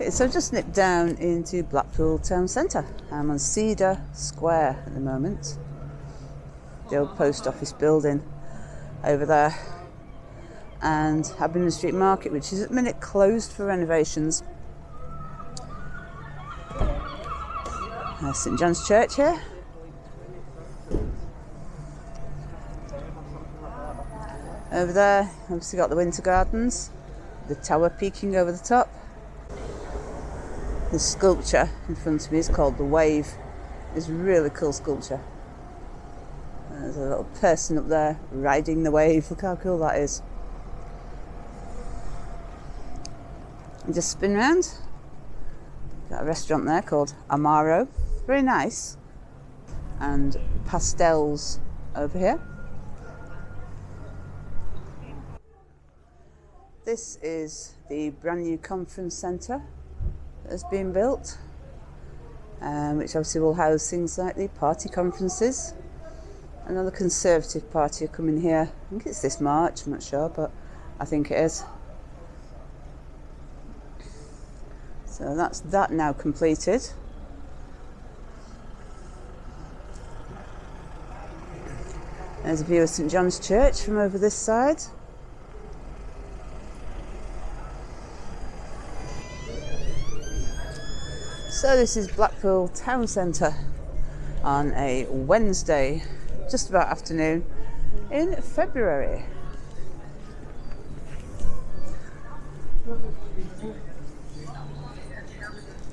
Okay, so I've just nipped down into Blackpool town centre. I'm on Cedar Square at the moment. The old post office building over there. And I've been in the street market, which is at the minute closed for renovations. St John's Church here. Over there, obviously got the Winter Gardens, the tower peeking over the top. The sculpture in front of me is called The Wave. It's a really cool sculpture. There's a little person up there riding the wave. Look how cool that is. And just spin round. Got a restaurant there called Amaro. Very nice. And pastels over here. This is the brand new conference centre that has been built, which obviously will house things like the party conferences. Another Conservative Party are coming here. I think it's this March, I'm not sure, but I think it is. So that's that now completed. There's a view of St John's Church from over this side. So this is Blackpool town centre on a Wednesday, just about afternoon in February.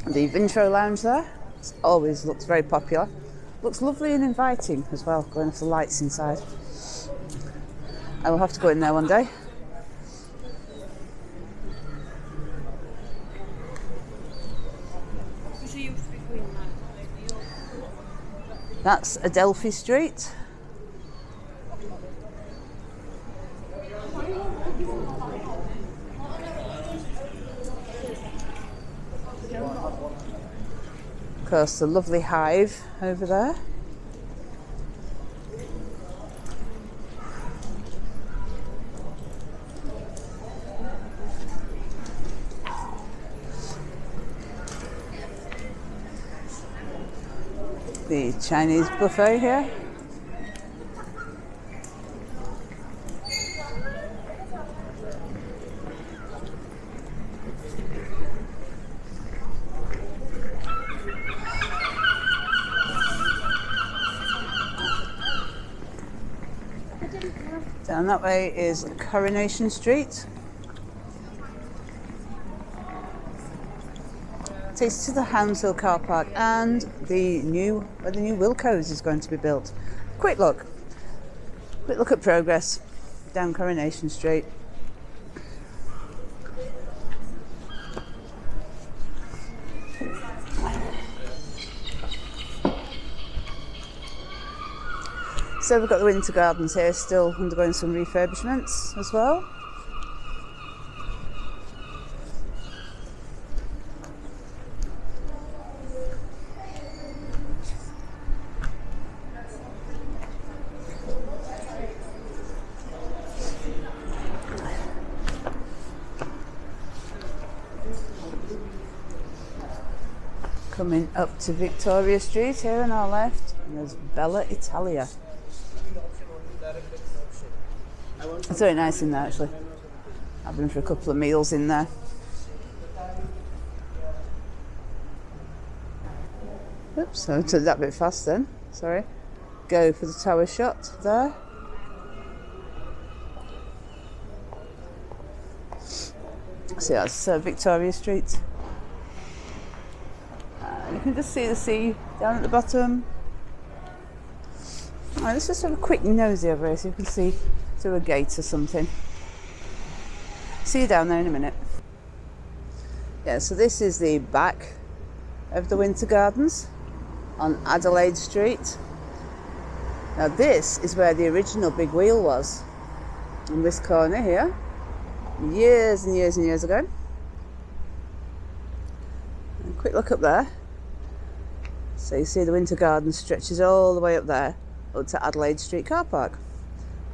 The Vintro Lounge there always looks very popular. Looks lovely and inviting as well, going off the lights inside. I will have to go in there one day. That's Adelphi Street. Of course, the lovely Hive over there. The Chinese buffet here. Down that way is Coronation Street. Takes us to the Hounshill car park and where the new Wilco's is going to be built. Quick look at progress down Coronation Street. So we've got the Winter Gardens here, still undergoing some refurbishments as well. Coming up to Victoria Street here on our left, and there's Bella Italia. It's very nice in there actually. I've been for a couple of meals in there. Oops, I took that bit fast then, sorry. Go for the tower shot there. So that's Victoria Street. You can just see the sea down at the bottom. Right, let's just have a quick nosy over here so you can see through a gate or something. See you down there in a minute. Yeah, so this is the back of the Winter Gardens on Adelaide Street. Now this is where the original big wheel was, in this corner here, years and years and years ago. And a quick look up there. So you see the Winter Gardens stretches all the way up there, up to Adelaide Street car park.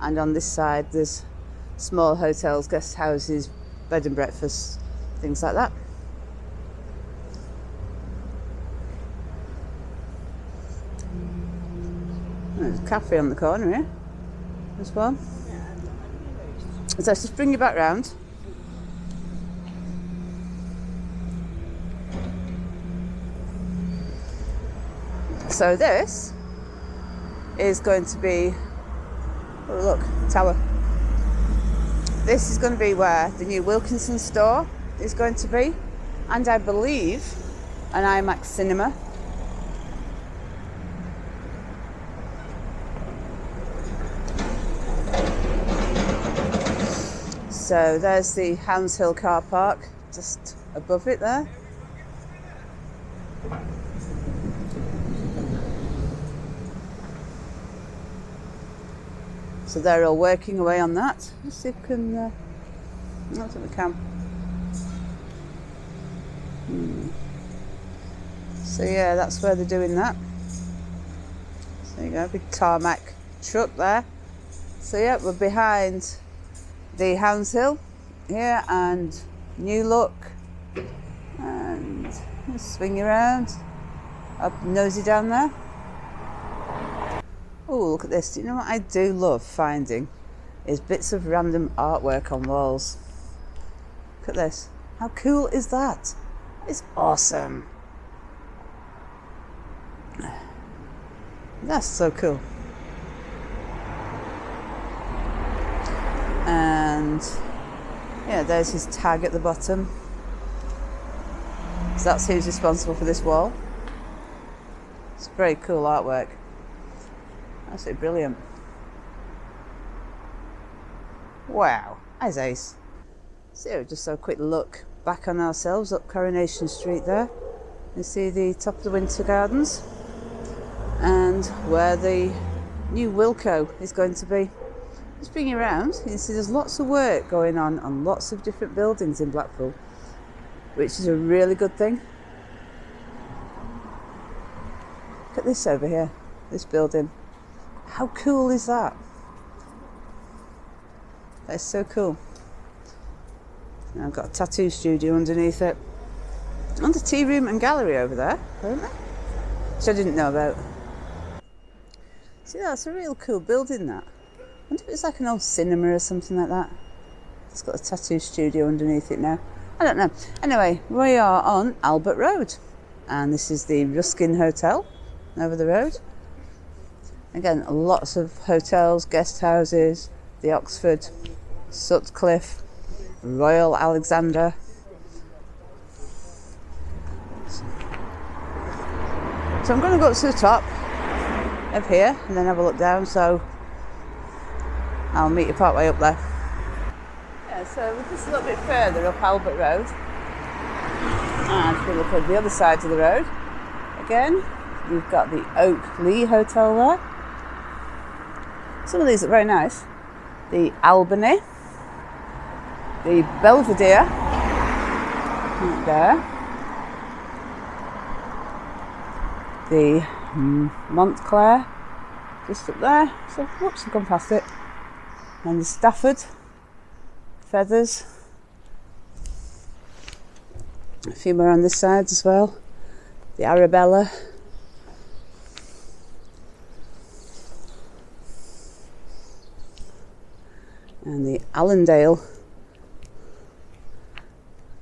And on this side there's small hotels, guest houses, bed and breakfasts, things like that. cafe on the corner here as well. So let's just bring you back round. So this is going to be, oh look, tower. This is going to be where the new Wilkinson store is going to be, and I believe an IMAX cinema. So there's the Hounds Hill car park, just above it there. So they're all working away on that. Let's see if we can, I don't think we can. So yeah, that's where they're doing that. So there you go, big tarmac truck there. So yeah, we're behind the Hounds Hill here and New Look. And let's swing around, up nosy down there. Oh, look at this. Do you know what I do love finding? Is bits of random artwork on walls. Look at this. How cool is that? It's awesome. That's so cool. And yeah, there's his tag at the bottom. So that's who's responsible for this wall. It's very cool artwork. Absolutely brilliant. Wow, that's ace. So just a quick look back on ourselves up Coronation Street there. You see the top of the Winter Gardens and where the new Wilco is going to be. Just bring you around, you can see there's lots of work going on lots of different buildings in Blackpool, which is a really good thing. Look at this over here, this building. How cool is that? That's so cool. Now I've got a tattoo studio underneath it. And a tea room and gallery over there, haven't they? Which I didn't know about. See, that's a real cool building, that. I wonder if it's like an old cinema or something like that. It's got a tattoo studio underneath it now. I don't know. Anyway, we are on Albert Road. And this is the Ruskin Hotel over the road. Again, lots of hotels, guest houses, the Oxford, Sutcliffe, Royal Alexander. So I'm going to go up to the top of here and then have a look down, so I'll meet you part way up there. Yeah, so we're just a little bit further up Albert Road. And if we look at the other side of the road, again, you've got the Oak Lee Hotel there. Some of these are very nice. The Albany, the Belvedere, right there, the Montclair, just up there. So, whoops, I've gone past it. And the Stafford, Feathers. A few more on this side as well. The Arabella. And the Allendale,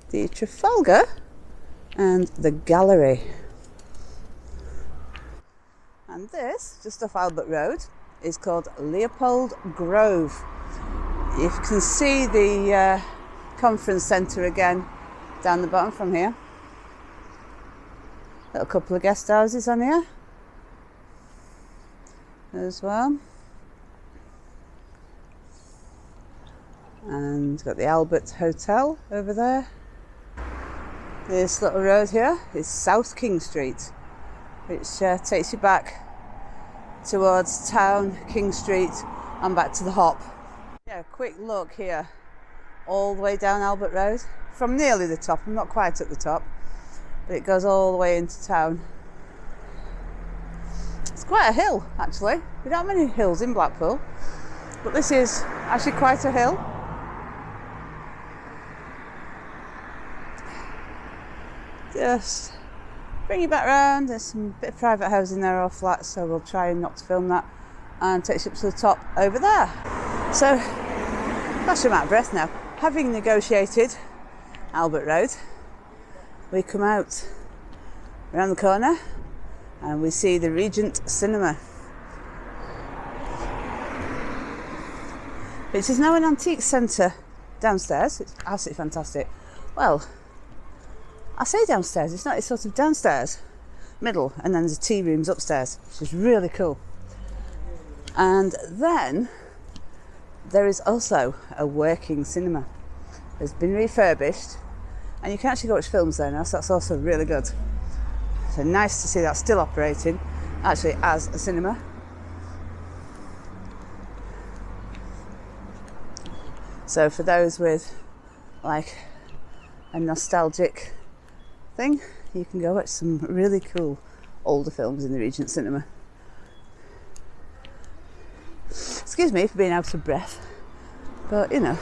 the Trafalgar, and the Gallery. And this, just off Albert Road, is called Leopold Grove. You can see the conference centre again down the bottom from here. Got a couple of guest houses on here as well. And got the Albert Hotel over there. This little road here is South King Street, which takes you back towards town, King Street, and back to the Hop. Yeah, quick look here, all the way down Albert Road, from nearly the top. I'm not quite at the top, but it goes all the way into town. It's quite a hill, actually. We don't have many hills in Blackpool, but this is actually quite a hill. Just bring you back round. There's some bit of private housing there or flats, so we'll try not to film that. and takes you up to the top over there. So, gosh, I'm out of breath now. Having negotiated Albert Road, we come out around the corner and we see the Regent Cinema, which is now an antique centre downstairs. It's absolutely fantastic. Well, I say downstairs, it's not, it's sort of downstairs, middle, and then there's tea rooms upstairs, which is really cool. And then there is also a working cinema. It's been refurbished and you can actually go watch films there now, so that's also really good. So nice to see that still operating, actually as a cinema. So for those with like a nostalgic thing, you can go watch some really cool older films in the Regent Cinema. Excuse me for being out of breath, but you know.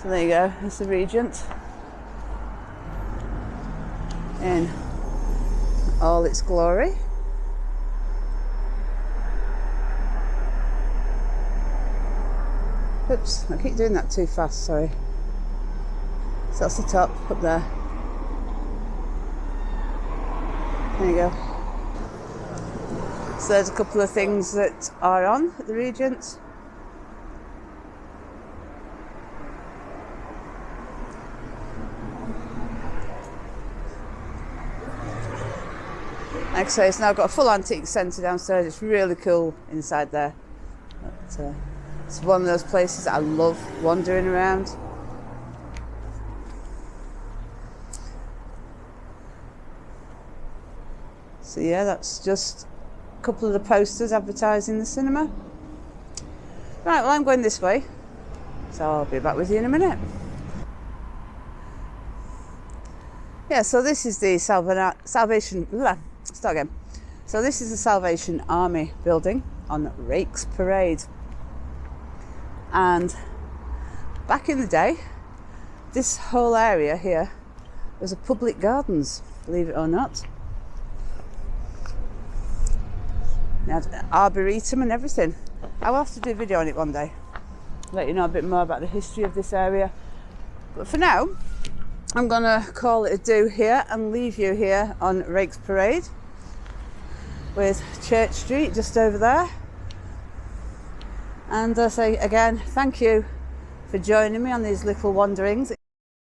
So there you go, it's the Regent in all its glory. Oops, I keep doing that too fast, sorry. So that's the top, up there. There you go. So there's a couple of things that are on at the Regent. Like I say, it's now got a full antique centre downstairs. It's really cool inside there. But, it's one of those places that I love wandering around. So yeah, that's just a couple of the posters advertising the cinema. Right, well I'm going this way, so I'll be back with you in a minute. Yeah, so this is the Salvation Army building on Rakes Parade. And back in the day, this whole area here was a public gardens, believe it or not. It had arboretum and everything. I'll have to do a video on it one day, let you know a bit more about the history of this area. But for now, I'm gonna call it a do here and leave you here on Rakes Parade with Church Street just over there. And I say again, thank you for joining me on these little wanderings.